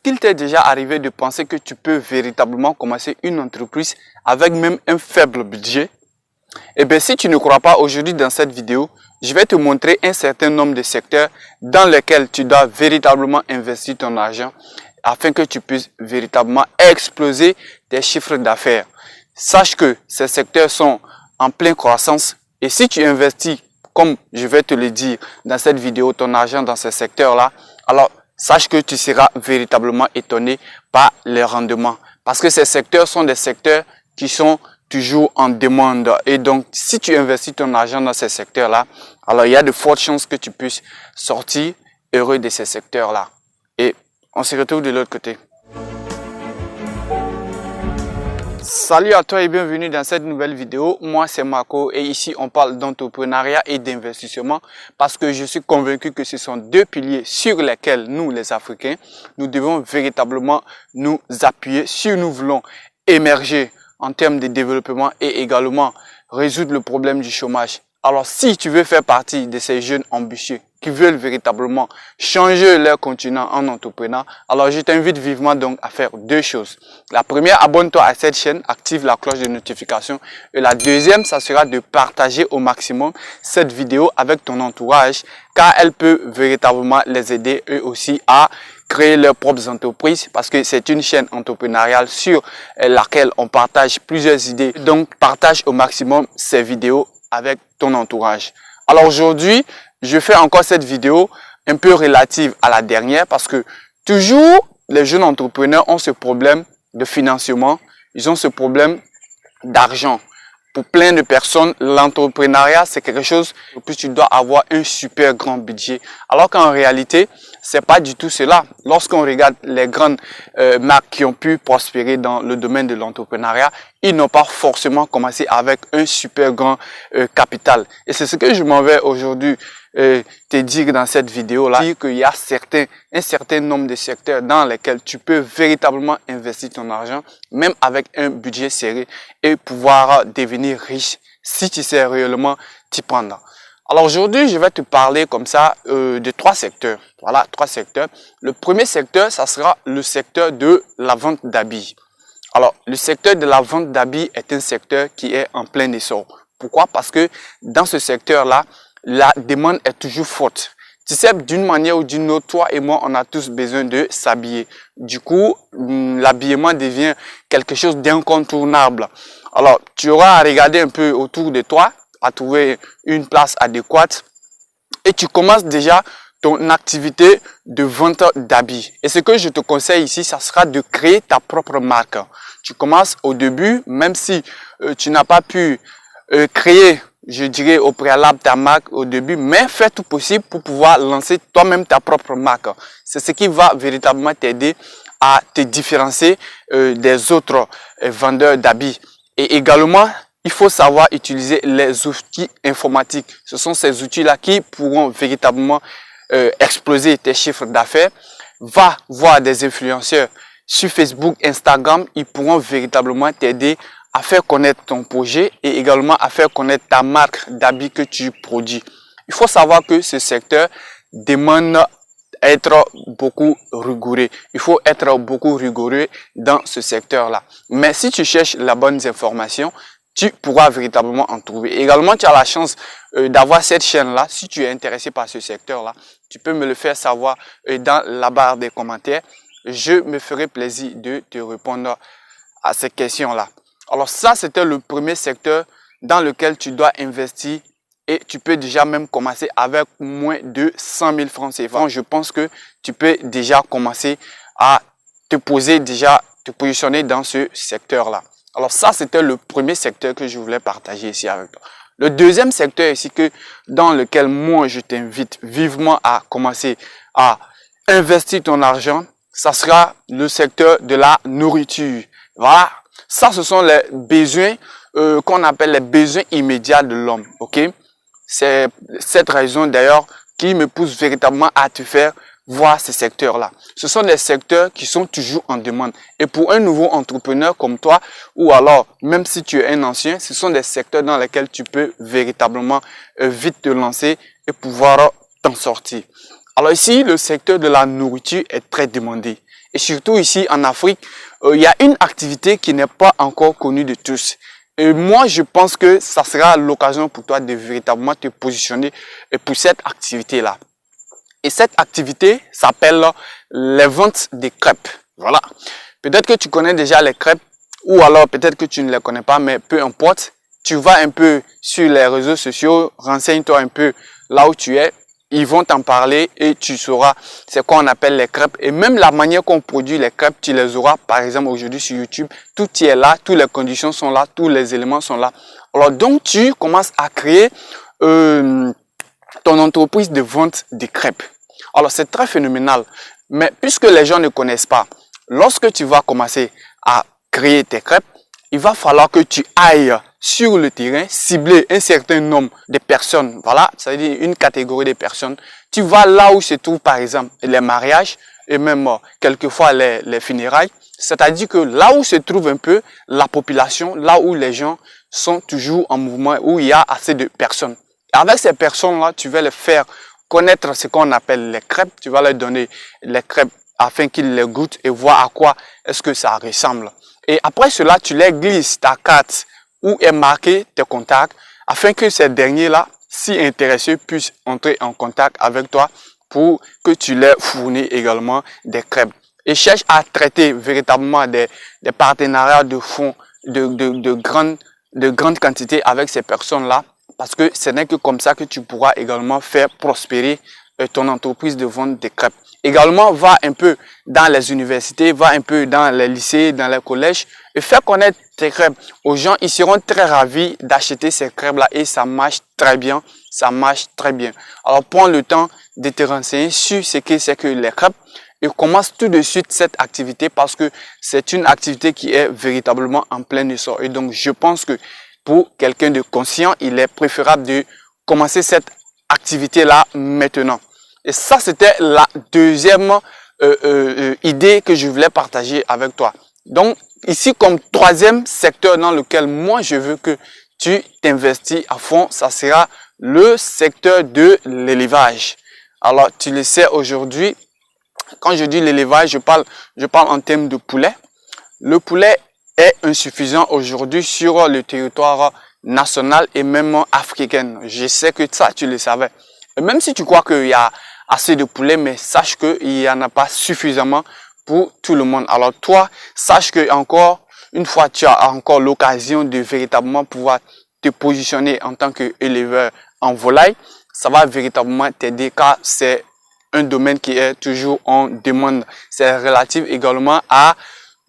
qu'il t'est déjà arrivé de penser que tu peux véritablement commencer une entreprise avec même un faible budget? Eh bien, si tu ne crois pas, aujourd'hui dans cette vidéo, je vais te montrer un certain nombre de secteurs dans lesquels tu dois véritablement investir ton argent afin que tu puisses véritablement exploser tes chiffres d'affaires. Sache que ces secteurs sont en pleine croissance et si tu investis, comme je vais te le dire dans cette vidéo, ton argent dans ces secteurs-là, alors sache que tu seras véritablement étonné par les rendements. Parce que ces secteurs sont des secteurs qui sont toujours en demande. Et donc, si tu investis ton argent dans ces secteurs-là, alors il y a de fortes chances que tu puisses sortir heureux de ces secteurs-là. Et on se retrouve de l'autre côté. Salut à toi et bienvenue dans cette nouvelle vidéo. Moi c'est Marco et ici on parle d'entrepreneuriat et d'investissement parce que je suis convaincu que ce sont deux piliers sur lesquels nous les Africains, nous devons véritablement nous appuyer si nous voulons émerger en termes de développement et également résoudre le problème du chômage. Alors si tu veux faire partie de ces jeunes ambitieux qui veulent véritablement changer leur continent en entrepreneur, alors je t'invite vivement donc à faire deux choses. La première, abonne-toi à cette chaîne, active la cloche de notification. Et la deuxième, ça sera de partager au maximum cette vidéo avec ton entourage, car elle peut véritablement les aider eux aussi à créer leurs propres entreprises parce que c'est une chaîne entrepreneuriale sur laquelle on partage plusieurs idées. Donc, partage au maximum ces vidéos avec ton entourage. Alors aujourd'hui, je fais encore cette vidéo un peu relative à la dernière parce que toujours les jeunes entrepreneurs ont ce problème de financement, ils ont ce problème d'argent. Pour plein de personnes, l'entrepreneuriat c'est quelque chose où tu dois avoir un super grand budget. Alors qu'en réalité, c'est pas du tout cela. Lorsqu'on regarde les grandes marques qui ont pu prospérer dans le domaine de l'entrepreneuriat, ils n'ont pas forcément commencé avec un super grand capital. Et c'est ce que je m'en vais aujourd'hui te dire dans cette vidéo-là, dire qu'il y a un certain nombre de secteurs dans lesquels tu peux véritablement investir ton argent, même avec un budget serré et pouvoir devenir riche si tu sais réellement t'y prendre. Alors aujourd'hui, je vais te parler comme ça de trois secteurs. Voilà, trois secteurs. Le premier secteur, ça sera le secteur de la vente d'habits. Alors, le secteur de la vente d'habits est un secteur qui est en plein essor. Pourquoi? Parce que dans ce secteur-là, la demande est toujours forte. Tu sais, d'une manière ou d'une autre, toi et moi, on a tous besoin de s'habiller. Du coup, l'habillement devient quelque chose d'incontournable. Alors, tu auras à regarder un peu autour de toi, à trouver une place adéquate et tu commences déjà ton activité de vente d'habits. Et ce que je te conseille ici, ça sera de créer ta propre marque. Tu commences au début, même si tu n'as pas pu créer, je dirais, au préalable ta marque au début, mais fais tout possible pour pouvoir lancer toi-même ta propre marque. C'est ce qui va véritablement t'aider à te différencier des autres vendeurs d'habits. Et également, il faut savoir utiliser les outils informatiques. Ce sont ces outils-là qui pourront véritablement exploser tes chiffres d'affaires. Va voir des influenceurs sur Facebook, Instagram. Ils pourront véritablement t'aider à faire connaître ton projet et également à faire connaître ta marque d'habits que tu produis. Il faut savoir que ce secteur demande être beaucoup rigoureux. Il faut être beaucoup rigoureux dans ce secteur-là. Mais si tu cherches la bonne information, tu pourras véritablement en trouver. Également, tu as la chance d'avoir cette chaîne-là. Si tu es intéressé par ce secteur-là, tu peux me le faire savoir dans la barre des commentaires. Je me ferai plaisir de te répondre à ces questions-là. Alors ça, c'était le premier secteur dans lequel tu dois investir et tu peux déjà même commencer avec moins de 100 000 francs CFA. Je pense que tu peux déjà commencer à te positionner dans ce secteur-là. Alors ça, c'était le premier secteur que je voulais partager ici avec toi. Le deuxième secteur ici dans lequel moi, je t'invite vivement à commencer à investir ton argent, ça sera le secteur de la nourriture. Voilà, ça, ce sont les besoins qu'on appelle les besoins immédiats de l'homme. Ok, c'est cette raison d'ailleurs qui me pousse véritablement à te faire voir ces secteurs-là. Ce sont des secteurs qui sont toujours en demande. Et pour un nouveau entrepreneur comme toi, ou alors même si tu es un ancien, ce sont des secteurs dans lesquels tu peux véritablement vite te lancer et pouvoir t'en sortir. Alors ici, le secteur de la nourriture est très demandé. Et surtout ici en Afrique, il y a une activité qui n'est pas encore connue de tous. Et moi, je pense que ça sera l'occasion pour toi de véritablement te positionner pour cette activité-là. Et cette activité s'appelle les ventes de crêpes. Voilà. Peut-être que tu connais déjà les crêpes ou alors peut-être que tu ne les connais pas, mais peu importe. Tu vas un peu sur les réseaux sociaux, renseigne-toi un peu là où tu es. Ils vont t'en parler et tu sauras c'est quoi on appelle les crêpes. Et même la manière qu'on produit les crêpes, tu les auras par exemple aujourd'hui sur YouTube. Tout y est là, toutes les conditions sont là, tous les éléments sont là. Alors donc tu commences à créer ton entreprise de vente de crêpes. Alors c'est très phénoménal. Mais puisque les gens ne connaissent pas, lorsque tu vas commencer à créer tes crêpes, il va falloir que tu ailles sur le terrain, cibler un certain nombre de personnes. Voilà, ça veut dire une catégorie de personnes. Tu vas là où se trouvent par exemple les mariages et même quelquefois les funérailles. C'est-à-dire que là où se trouve un peu la population, là où les gens sont toujours en mouvement, où il y a assez de personnes. Avec ces personnes-là, tu vas les faire connaître ce qu'on appelle les crêpes. Tu vas leur donner les crêpes afin qu'ils les goûtent et voir à quoi est-ce que ça ressemble. Et après cela, tu les glisses ta carte où est marqué tes contacts afin que ces derniers-là, si intéressés, puissent entrer en contact avec toi pour que tu les fournis également des crêpes. Et cherche à traiter véritablement des partenariats de fonds de grande quantité avec ces personnes-là parce que ce n'est que comme ça que tu pourras également faire prospérer ton entreprise de vente de crêpes. Également, va un peu dans les universités, va un peu dans les lycées, dans les collèges et fais connaître tes crêpes aux gens. Ils seront très ravis d'acheter ces crêpes-là et ça marche très bien. Ça marche très bien. Alors, prends le temps de te renseigner sur ce que c'est que les crêpes et commence tout de suite cette activité parce que c'est une activité qui est véritablement en plein essor. Et donc, je pense que pour quelqu'un de conscient, il est préférable de commencer cette activité-là maintenant. Et ça, c'était la deuxième idée que je voulais partager avec toi. Donc, ici, comme troisième secteur dans lequel moi, je veux que tu t'investis à fond, ça sera le secteur de l'élevage. Alors, tu le sais aujourd'hui, quand je dis l'élevage, je parle en termes de poulet. Le poulet est insuffisant aujourd'hui sur le territoire national et même africain. Je sais que ça, tu le savais. Et même si tu crois qu'il y a assez de poulet, mais sache qu'il n'y en a pas suffisamment pour tout le monde. Alors toi, sache que encore une fois, tu as encore l'occasion de véritablement pouvoir te positionner en tant qu'éleveur en volaille. Ça va véritablement t'aider car c'est un domaine qui est toujours en demande. C'est relatif également à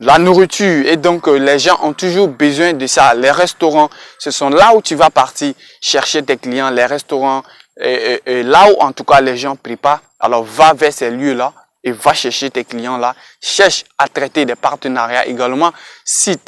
la nourriture et donc les gens ont toujours besoin de ça. Les restaurants, ce sont là où tu vas partir chercher tes clients. Les restaurants, et là où en tout cas les gens prient pas, alors va vers ces lieux-là et va chercher tes clients-là. Cherche à traiter des partenariats également. S'il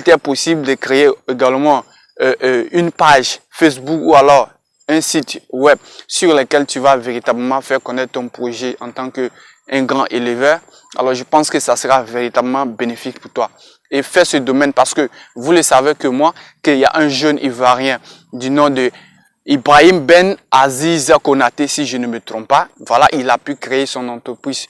t'est possible de créer également une page Facebook ou alors un site web sur lequel tu vas véritablement faire connaître ton projet en tant qu'un grand éleveur. Alors je pense que ça sera véritablement bénéfique pour toi. Et fais ce domaine parce que vous le savez que moi, qu'il y a un jeune Ivoirien du nom de Ibrahim Ben Aziz Konaté, si je ne me trompe pas. Voilà, il a pu créer son entreprise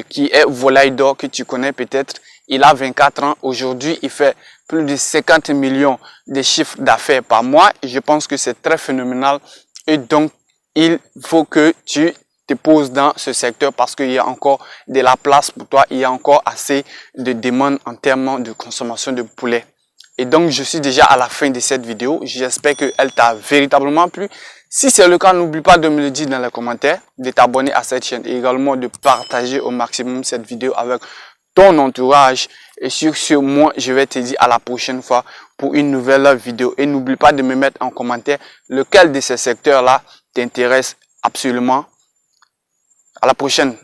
qui est Volaille d'Or, que tu connais peut-être. Il a 24 ans. Aujourd'hui, il fait plus de 50 millions de chiffres d'affaires par mois. Je pense que c'est très phénoménal. Et donc, il faut que tu te poses dans ce secteur parce qu'il y a encore de la place pour toi. Il y a encore assez de demandes en termes de consommation de poulet. Et donc, je suis déjà à la fin de cette vidéo. J'espère qu'elle t'a véritablement plu. Si c'est le cas, n'oublie pas de me le dire dans les commentaires, de t'abonner à cette chaîne et également de partager au maximum cette vidéo avec ton entourage. Et sur ce, moi, je vais te dire à la prochaine fois pour une nouvelle vidéo. Et n'oublie pas de me mettre en commentaire lequel de ces secteurs-là t'intéresse absolument. À la prochaine.